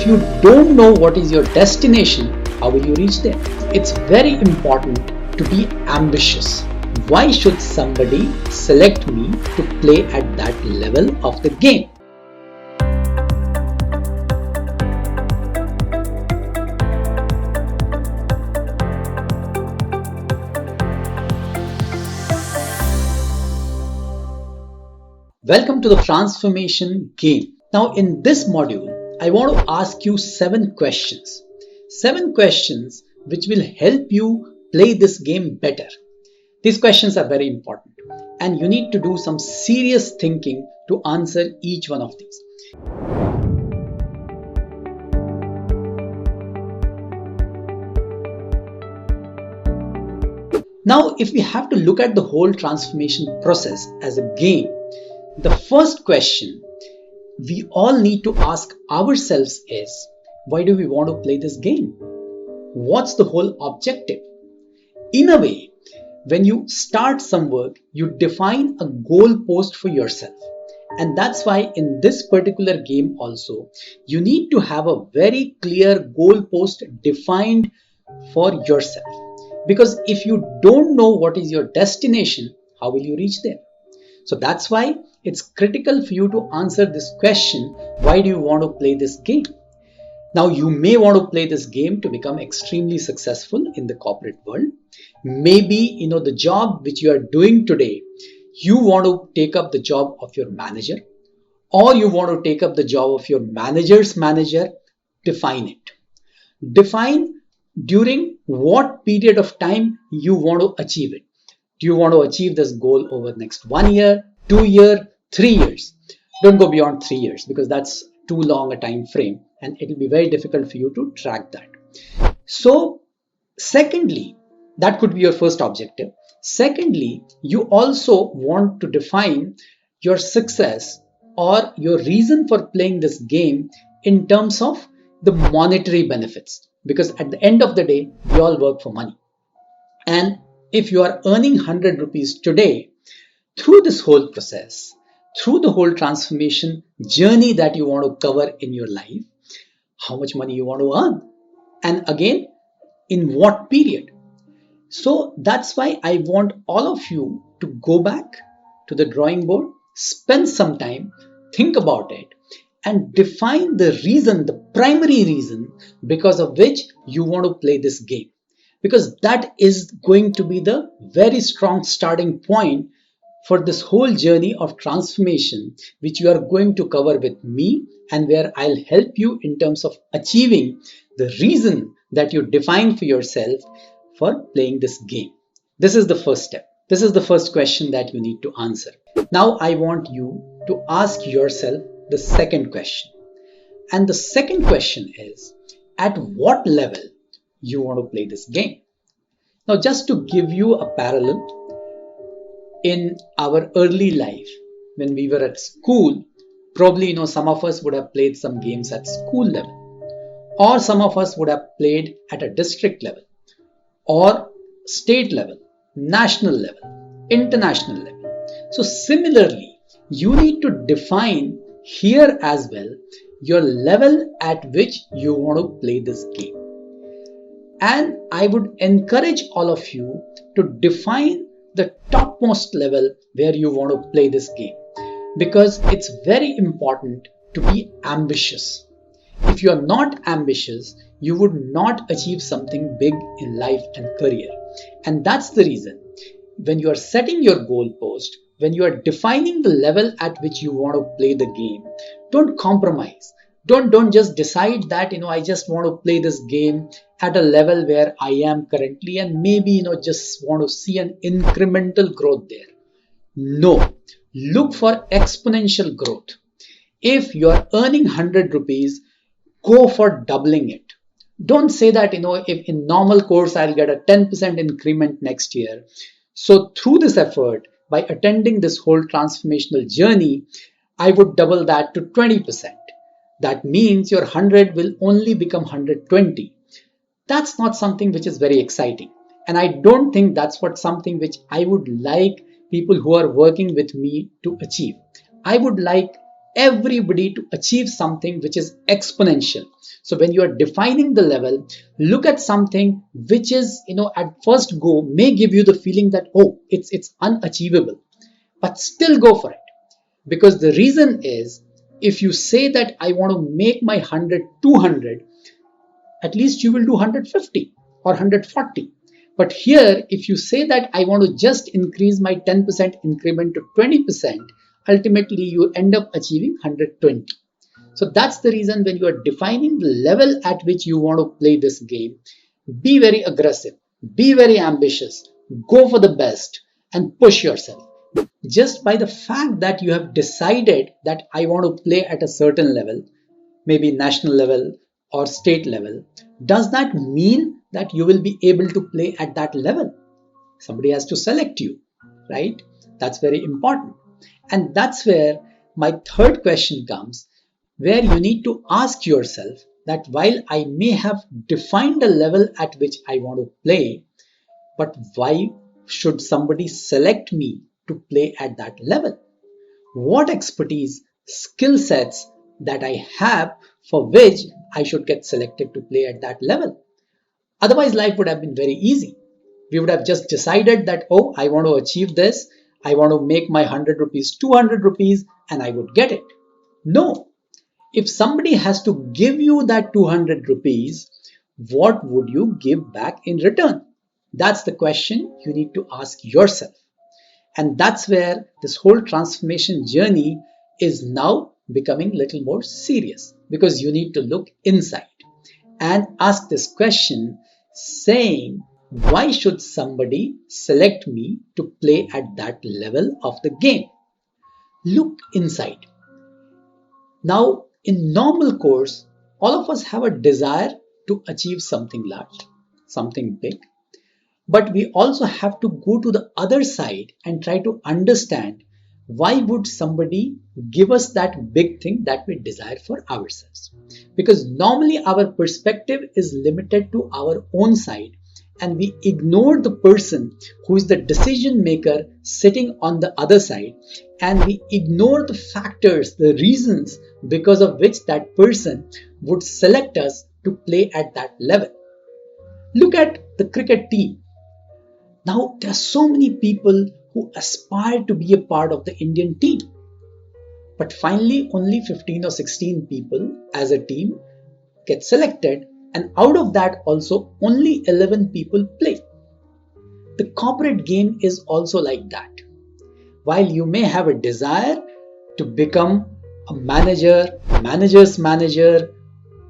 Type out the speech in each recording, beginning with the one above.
you don't know what is your destination, how will you reach there? It's very important to be ambitious. Why should somebody select me to play at that level of the game? Welcome to the transformation game. Now in this module, I want to ask you 7 questions. 7 questions which will help you play this game better. These questions are very important and you need to do some serious thinking to answer each one of these. Now, if we have to look at the whole transformation process as a game, the first question we all need to ask ourselves is, why do we want to play this game? What's the whole objective? In a way, when you start some work, you define a goalpost for yourself. And that's why in this particular game also, you need to have a very clear goalpost defined for yourself. Because if you don't know what is your destination, how will you reach there? So that's why it's critical for you to answer this question, why do you want to play this game? Now you may want to play this game to become extremely successful in the corporate world. Maybe the job which you are doing today, you want to take up the job of your manager, or you want to take up the job of your manager's manager. Define it. Define during what period of time you want to achieve it. Do you want to achieve this goal over the next 1 year, 2 years, 3 years? Don't go beyond 3 years because that's too long a time frame and it will be very difficult for you to track that. So secondly, that could be your first objective. Secondly, you also want to define your success or your reason for playing this game in terms of the monetary benefits, because at the end of the day, we all work for money. And if you are earning 100 rupees today, through this whole process, through the whole transformation journey that you want to cover in your life, how much money you want to earn, and again, in what period. So that's why I want all of you to go back to the drawing board, spend some time, think about it, and define the reason, the primary reason because of which you want to play this game. Because that is going to be the very strong starting point for this whole journey of transformation, which you are going to cover with me and where I'll help you in terms of achieving the reason that you define for yourself for playing this game. This is the first step. This is the first question that you need to answer. Now I want you to ask yourself the second question. And the second question is, at what level you want to play this game? Now, just to give you a parallel, in our early life, when we were at school, probably some of us would have played some games at school level, or some of us would have played at a district level, or state level, national level, international level. So similarly, you need to define here as well your level at which you want to play this game. And I would encourage all of you to define the topmost level where you want to play this game, because it's very important to be ambitious. If you are not ambitious, you would not achieve something big in life and career. And that's the reason when you are setting your goalpost, when you are defining the level at which you want to play the game, don't compromise. Don't just decide that, I just want to play this game at a level where I am currently and maybe, just want to see an incremental growth there. No, look for exponential growth. If you are earning 100 rupees, go for doubling it. Don't say that, if in normal course, I'll get a 10% increment next year. So through this effort, by attending this whole transformational journey, I would double that to 20%. That means your 100 will only become 120. That's not something which is very exciting. And I don't think that's something which I would like people who are working with me to achieve. I would like everybody to achieve something which is exponential. So when you are defining the level, look at something which is, at first go may give you the feeling that, oh, it's unachievable, but still go for it. Because the reason is, if you say that I want to make my 100 200, at least you will do 150 or 140. But here, if you say that I want to just increase my 10% increment to 20%, ultimately you end up achieving 120. So that's the reason when you are defining the level at which you want to play this game, be very aggressive, be very ambitious, go for the best, and push yourself. Just by the fact that you have decided that I want to play at a certain level, maybe national level or state level, does that mean that you will be able to play at that level? Somebody has to select you, right? That's very important. And that's where my third question comes, where you need to ask yourself that while I may have defined a level at which I want to play, but why should somebody select me to play at that level? What expertise, skill sets that I have for which I should get selected to play at that level? Otherwise, life would have been very easy. We would have just decided that, oh, I want to achieve this, I want to make my 100 rupees 200 rupees, and I would get it. No. If somebody has to give you that 200 rupees, what would you give back in return? That's the question you need to ask yourself. And that's where this whole transformation journey is now becoming a little more serious, because you need to look inside and ask this question, saying, why should somebody select me to play at that level of the game? Look inside. Now, in normal course, all of us have a desire to achieve something large, something big. But we also have to go to the other side and try to understand, why would somebody give us that big thing that we desire for ourselves? Because normally our perspective is limited to our own side, and we ignore the person who is the decision maker sitting on the other side, and we ignore the factors, the reasons because of which that person would select us to play at that level. Look at the cricket team. Now, there are so many people who aspire to be a part of the Indian team. But finally, only 15 or 16 people as a team get selected, and out of that also only 11 people play. The corporate game is also like that. While you may have a desire to become a manager, manager's manager,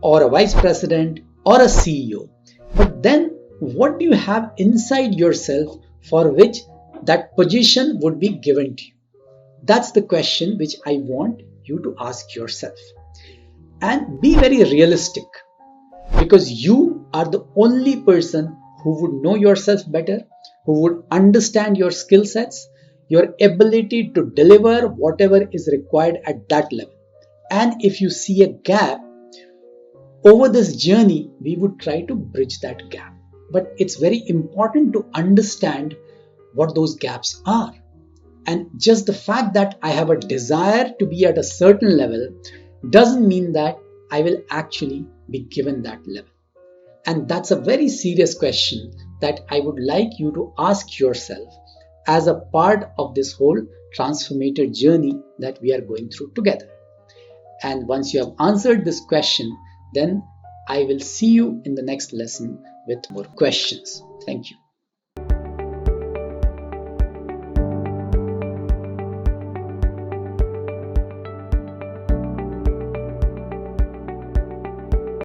or a vice president, or a CEO, but then what do you have inside yourself for which that position would be given to you? That's the question which I want you to ask yourself. And be very realistic, because you are the only person who would know yourself better, who would understand your skill sets, your ability to deliver whatever is required at that level. And if you see a gap over this journey, we would try to bridge that gap. But it's very important to understand what those gaps are. And just the fact that I have a desire to be at a certain level doesn't mean that I will actually be given that level. And that's a very serious question that I would like you to ask yourself as a part of this whole transformative journey that we are going through together. And once you have answered this question, then I will see you in the next lesson with more questions. Thank you.